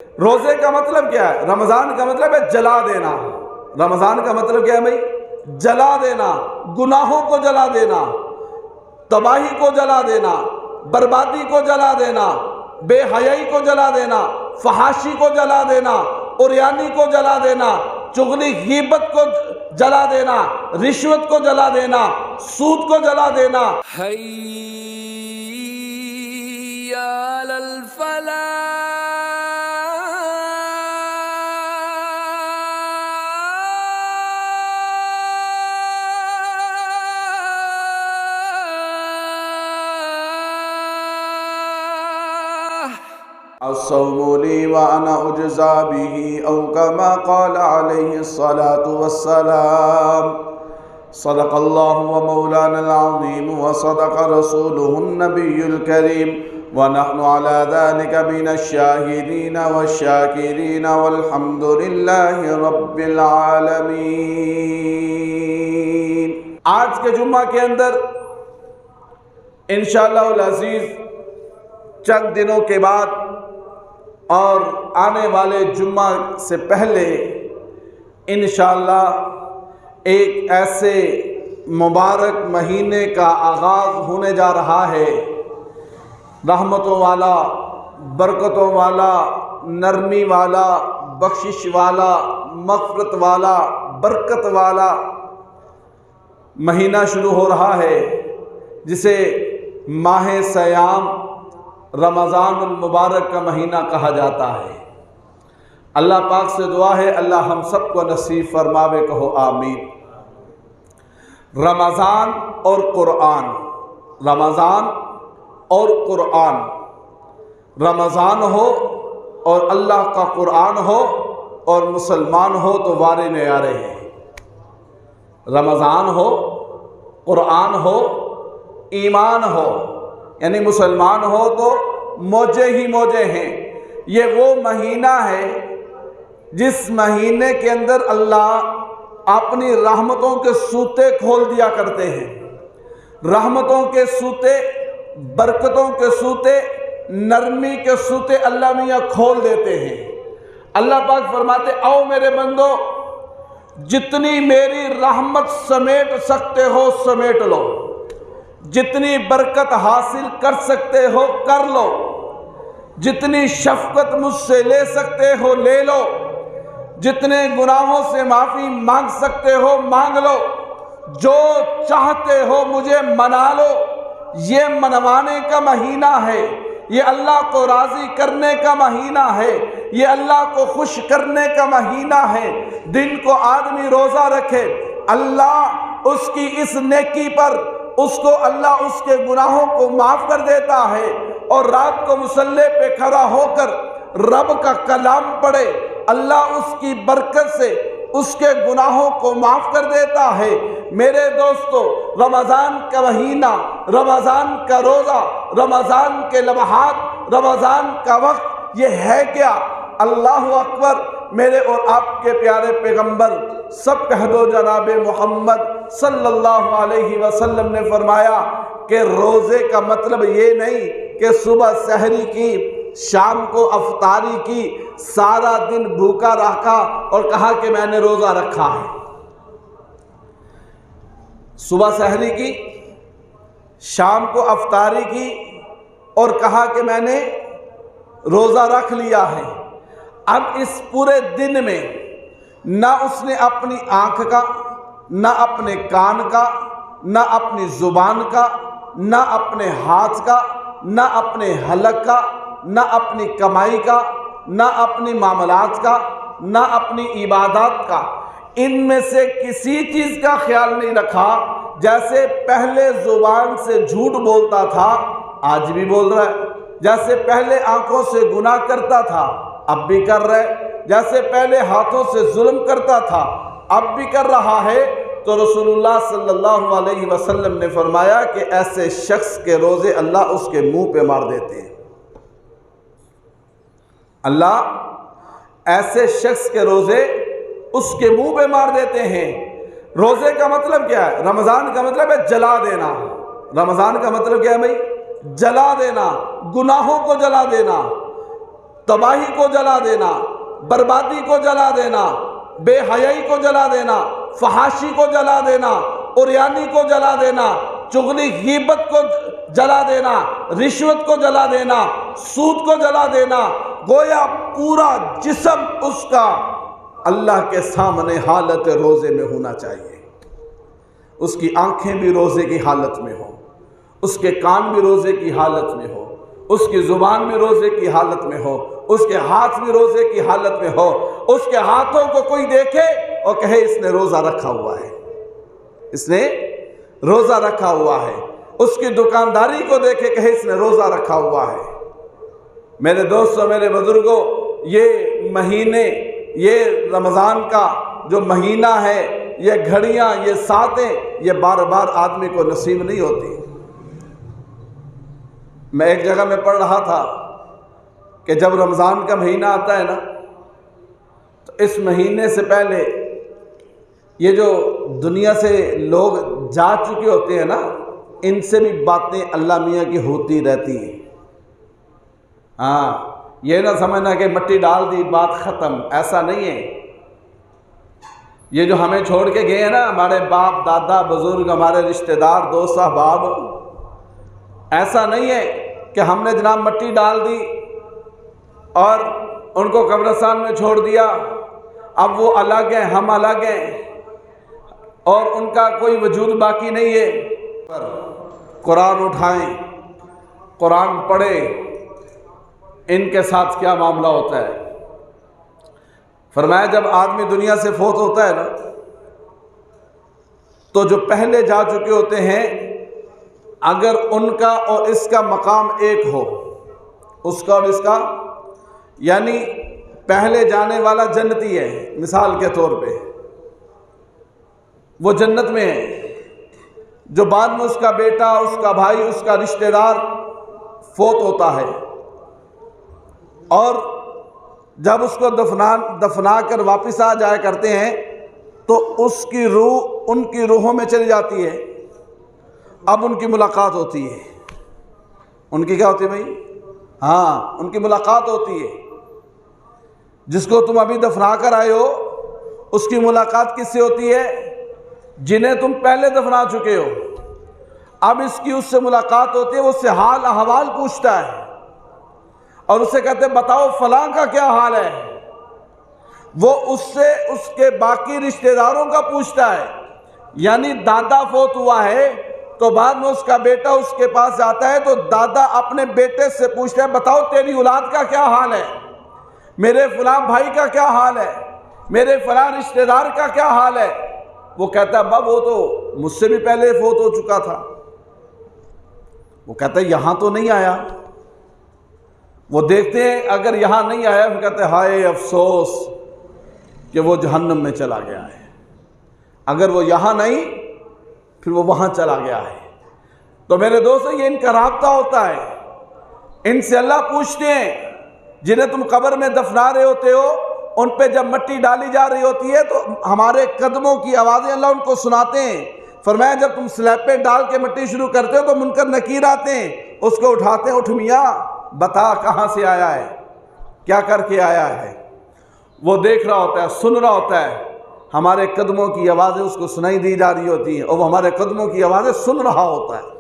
روزے کا مطلب کیا ہے؟ رمضان کا مطلب ہے جلا دینا۔ رمضان کا مطلب کیا ہے بھائی؟ جلا دینا، گناہوں کو جلا دینا، تباہی کو جلا دینا، بربادی کو جلا دینا، بے حیائی کو جلا دینا، فحاشی کو جلا دینا، عریانی کو جلا دینا، چغلی غیبت کو جلا دینا، رشوت کو جلا دینا، سود کو جلا دینا۔ حی علی الفلاح۔ الصوم لي وأنا أجزى به أو كما قال عليه الصلاة والسلام۔ صدق الله ومولانا العظيم وصدق رسوله النبي الكريم ونحن على ذلك من الشاهدين والشاكرين والحمد لله رب العالمين۔ آج کے جمعہ کے اندر انشاءاللہ العزیز چند دنوں کے بعد اور آنے والے جمعہ سے پہلے انشاءاللہ ایک ایسے مبارک مہینے کا آغاز ہونے جا رہا ہے، رحمتوں والا، برکتوں والا، نرمی والا، بخشش والا، مغفرت والا، برکت والا مہینہ شروع ہو رہا ہے، جسے ماہ صیام رمضان المبارک کا مہینہ کہا جاتا ہے۔ اللہ پاک سے دعا ہے اللہ ہم سب کو نصیب فرماوے، کہو آمین۔ رمضان اور قرآن، رمضان اور قرآن، رمضان ہو اور اللہ کا قرآن ہو اور مسلمان ہو تو وارے نیارے ہیں۔ رمضان ہو، قرآن ہو، ایمان ہو، یعنی مسلمان ہو تو موجے ہی موجے ہیں۔ یہ وہ مہینہ ہے جس مہینے کے اندر اللہ اپنی رحمتوں کے سوتے کھول دیا کرتے ہیں۔ رحمتوں کے سوتے، برکتوں کے سوتے، نرمی کے سوتے اللہ میاں کھول دیتے ہیں۔ اللہ پاک فرماتے او میرے بندو، جتنی میری رحمت سمیٹ سکتے ہو سمیٹ لو، جتنی برکت حاصل کر سکتے ہو کر لو، جتنی شفقت مجھ سے لے سکتے ہو لے لو، جتنے گناہوں سے معافی مانگ سکتے ہو مانگ لو، جو چاہتے ہو مجھے منا لو۔ یہ منوانے کا مہینہ ہے، یہ اللہ کو راضی کرنے کا مہینہ ہے، یہ اللہ کو خوش کرنے کا مہینہ ہے۔ دن کو آدمی روزہ رکھے، اللہ اس کی اس نیکی پر اس کو اللہ اس کے گناہوں کو معاف کر دیتا ہے، اور رات کو مصلی پہ کھڑا ہو کر رب کا کلام پڑھے، اللہ اس کی برکت سے اس کے گناہوں کو معاف کر دیتا ہے۔ میرے دوستو، رمضان کا مہینہ، رمضان کا روزہ، رمضان کے لمحات، رمضان کا وقت، یہ ہے کیا؟ اللہ اکبر۔ میرے اور آپ کے پیارے پیغمبر سب کہہ دو جناب محمد صلی اللہ علیہ وسلم نے فرمایا کہ روزے کا مطلب یہ نہیں کہ صبح سحری کی، شام کو افطاری کی، سارا دن بھوکا رکھا اور کہا کہ میں نے روزہ رکھا ہے۔ صبح سحری کی، شام کو افطاری کی اور کہا کہ میں نے روزہ رکھ لیا ہے۔ اب اس پورے دن میں نہ اس نے اپنی آنکھ کا، نہ اپنے کان کا، نہ اپنی زبان کا، نہ اپنے ہاتھ کا، نہ اپنے حلق کا، نہ اپنی کمائی کا، نہ اپنی معاملات کا، نہ اپنی عبادات کا، ان میں سے کسی چیز کا خیال نہیں رکھا۔ جیسے پہلے زبان سے جھوٹ بولتا تھا، آج بھی بول رہا ہے۔ جیسے پہلے آنکھوں سے گناہ کرتا تھا، اب بھی کر رہا ہے۔ جیسے پہلے ہاتھوں سے ظلم کرتا تھا، اب بھی کر رہا ہے۔ تو رسول اللہ صلی اللہ علیہ وسلم نے فرمایا کہ ایسے شخص کے روزے اللہ اس کے منہ پہ مار دیتے ہیں۔ اللہ ایسے شخص کے روزے اس کے منہ پہ مار دیتے ہیں۔ روزے کا مطلب کیا ہے؟ رمضان کا مطلب ہے جلا دینا۔ رمضان کا مطلب کیا ہے بھائی؟ جلا دینا، گناہوں کو جلا دینا، تباہی کو جلا دینا، بربادی کو جلا دینا، بے حیائی کو جلا دینا، فحاشی کو جلا دینا، عریانی کو جلا دینا، چغلی غیبت کو جلا دینا، رشوت کو جلا دینا، سود کو جلا دینا، گویا پورا جسم اس کا اللہ کے سامنے حالت روزے میں ہونا چاہیے۔ اس کی آنکھیں بھی روزے کی حالت میں ہوں، اس کے کان بھی روزے کی حالت میں ہو، اس کی زبان بھی روزے کی حالت میں ہو، اس کے ہاتھ بھی روزے کی حالت میں ہو، اس کے ہاتھوں کو کوئی دیکھے اور کہے اس نے روزہ رکھا ہوا ہے، اس نے روزہ رکھا ہوا ہے، اس کی دکانداری کو دیکھے کہے اس نے روزہ رکھا ہوا ہے۔ میرے دوستوں، میرے بزرگوں، یہ مہینے، یہ رمضان کا جو مہینہ ہے، یہ گھڑیاں، یہ ساعتیں، یہ بار بار آدمی کو نصیب نہیں ہوتی۔ میں ایک جگہ میں پڑھ رہا تھا کہ جب رمضان کا مہینہ آتا ہے نا، تو اس مہینے سے پہلے یہ جو دنیا سے لوگ جا چکے ہوتے ہیں نا، ان سے بھی باتیں اللہ میاں کی ہوتی رہتی ہیں۔ ہاں، یہ نہ سمجھنا کہ مٹی ڈال دی بات ختم، ایسا نہیں ہے۔ یہ جو ہمیں چھوڑ کے گئے ہیں نا، ہمارے باپ دادا بزرگ، ہمارے رشتہ دار دوست احباب، ایسا نہیں ہے کہ ہم نے جناب مٹی ڈال دی اور ان کو قبرستان میں چھوڑ دیا، اب وہ الگ ہیں، ہم الگ ہیں، اور ان کا کوئی وجود باقی نہیں ہے۔ قرآن اٹھائیں، قرآن پڑھیں، ان کے ساتھ کیا معاملہ ہوتا ہے۔ فرمایا جب آدمی دنیا سے فوت ہوتا ہے نا، تو جو پہلے جا چکے ہوتے ہیں، اگر ان کا اور اس کا مقام ایک ہو، اس کا اور اس کا، یعنی پہلے جانے والا جنتی ہے مثال کے طور پہ، وہ جنت میں ہے، جو بعد میں اس کا بیٹا، اس کا بھائی، اس کا رشتہ دار فوت ہوتا ہے، اور جب اس کو دفنا کر واپس آ جایا کرتے ہیں، تو اس کی روح ان کی روحوں میں چلی جاتی ہے۔ اب ان کی ملاقات ہوتی ہے۔ ان کی کیا ہوتی ہے بھائی؟ ہاں، ان کی ملاقات ہوتی ہے۔ جس کو تم ابھی دفنا کر آئے ہو، اس کی ملاقات کس سے ہوتی ہے؟ جنہیں تم پہلے دفنا چکے ہو۔ اب اس کی اس سے ملاقات ہوتی ہے، وہ اس سے حال احوال پوچھتا ہے، اور اسے کہتے ہیں بتاؤ فلاں کا کیا حال ہے۔ وہ اس سے اس کے باقی رشتہ داروں کا پوچھتا ہے، یعنی دادا فوت ہوا ہے تو بعد میں اس کا بیٹا اس کے پاس جاتا ہے، تو دادا اپنے بیٹے سے پوچھتا ہے بتاؤ تیری اولاد کا کیا حال ہے، میرے فلاں بھائی کا کیا حال ہے، میرے فلاں رشتہ دار کا کیا حال ہے۔ وہ کہتا ہے ابا وہ تو مجھ سے بھی پہلے فوت ہو چکا تھا۔ وہ کہتا ہے یہاں تو نہیں آیا۔ وہ دیکھتے ہیں اگر یہاں نہیں آیا، پھر کہتے ہیں ہائے افسوس کہ وہ جہنم میں چلا گیا ہے۔ اگر وہ یہاں نہیں، پھر وہ وہاں چلا گیا ہے۔ تو میرے دوستو، یہ ان کا رابطہ ہوتا ہے، ان سے اللہ پوچھتے ہیں۔ جنہیں تم قبر میں دفنا رہے ہوتے ہو، ان پہ جب مٹی ڈالی جا رہی ہوتی ہے تو ہمارے قدموں کی آوازیں اللہ ان کو سناتے ہیں۔ فرمایا جب تم سلیب پہ ڈال کے مٹی شروع کرتے ہو تو منکر نکیر آتے ہیں، اس کو اٹھاتے ہیں، اٹھ میاں بتا کہاں سے آیا ہے، کیا کر کے آیا ہے۔ وہ دیکھ رہا ہوتا ہے، سن رہا ہوتا ہے، ہمارے قدموں کی آوازیں اس کو سنائی دی جا رہی ہوتی ہیں، اور وہ ہمارے قدموں کی آوازیں سن رہا ہوتا ہے۔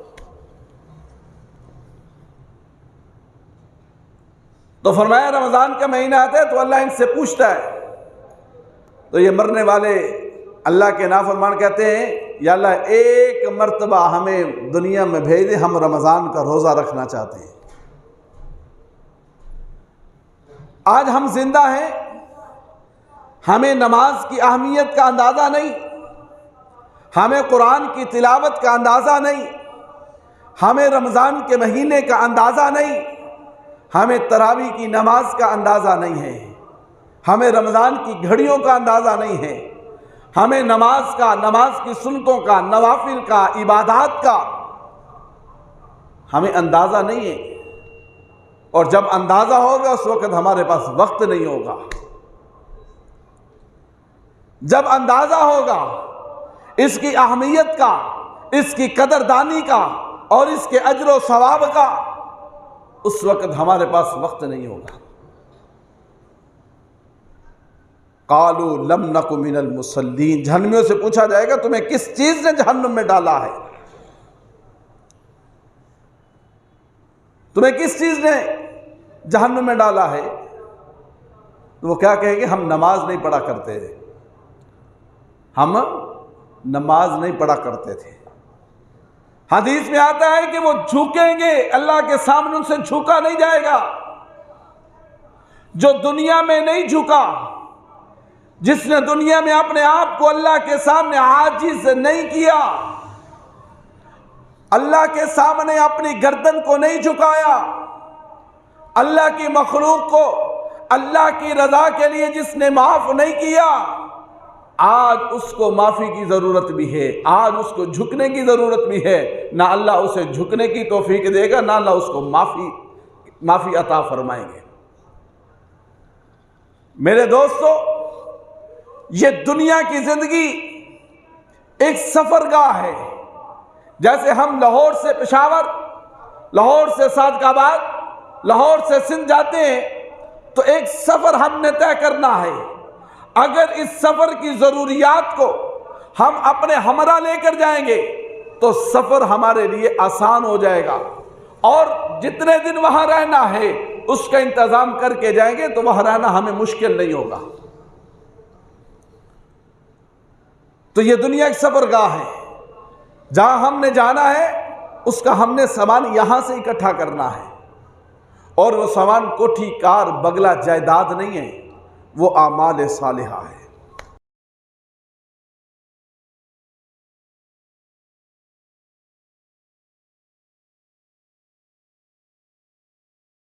تو فرمایا رمضان کا مہینہ آتا ہے تو اللہ ان سے پوچھتا ہے۔ تو یہ مرنے والے اللہ کے نافرمان کہتے ہیں یا اللہ ایک مرتبہ ہمیں دنیا میں بھیج دے، ہم رمضان کا روزہ رکھنا چاہتے ہیں۔ آج ہم زندہ ہیں، ہمیں نماز کی اہمیت کا اندازہ نہیں، ہمیں قرآن کی تلاوت کا اندازہ نہیں، ہمیں رمضان کے مہینے کا اندازہ نہیں، ہمیں تراویح کی نماز کا اندازہ نہیں ہے، ہمیں رمضان کی گھڑیوں کا اندازہ نہیں ہے، ہمیں نماز کا، نماز کی سنتوں کا، نوافل کا، عبادات کا ہمیں اندازہ نہیں ہے۔ اور جب اندازہ ہوگا اس وقت ہمارے پاس وقت نہیں ہوگا۔ جب اندازہ ہوگا اس کی اہمیت کا، اس کی قدردانی کا اور اس کے اجر و ثواب کا، اس وقت ہمارے پاس وقت نہیں ہوگا۔ قالوا لم نک من المصلین، جہنمیوں سے پوچھا جائے گا تمہیں کس چیز نے جہنم میں ڈالا ہے، تمہیں کس چیز نے جہنم میں ڈالا ہے؟ تو وہ کیا کہیں گے؟ ہم نماز نہیں پڑھا کرتے تھے، ہم نماز نہیں پڑھا کرتے تھے۔ حدیث میں آتا ہے کہ وہ جھکیں گے، اللہ کے سامنے ان سے جھکا نہیں جائے گا۔ جو دنیا میں نہیں جھکا، جس نے دنیا میں اپنے آپ کو اللہ کے سامنے عاجز نہیں کیا، اللہ کے سامنے اپنی گردن کو نہیں جھکایا، اللہ کی مخلوق کو اللہ کی رضا کے لیے جس نے معاف نہیں کیا، آج اس کو معافی کی ضرورت بھی ہے، آج اس کو جھکنے کی ضرورت بھی ہے۔ نہ اللہ اسے جھکنے کی توفیق دے گا، نہ اللہ اس کو معافی عطا فرمائیں گے۔ میرے دوستو، یہ دنیا کی زندگی ایک سفرگاہ ہے۔ جیسے ہم لاہور سے پشاور، لاہور سے صادق آباد، لاہور سے سندھ جاتے ہیں تو ایک سفر ہم نے طے کرنا ہے۔ اگر اس سفر کی ضروریات کو ہم اپنے ہمراہ لے کر جائیں گے تو سفر ہمارے لیے آسان ہو جائے گا، اور جتنے دن وہاں رہنا ہے اس کا انتظام کر کے جائیں گے تو وہاں رہنا ہمیں مشکل نہیں ہوگا۔ تو یہ دنیا ایک سفرگاہ ہے، جہاں ہم نے جانا ہے اس کا ہم نے سامان یہاں سے اکٹھا کرنا ہے، اور وہ سامان کوٹھی کار بگلہ جائیداد نہیں ہے، وہ اعمال صالحہ ہے۔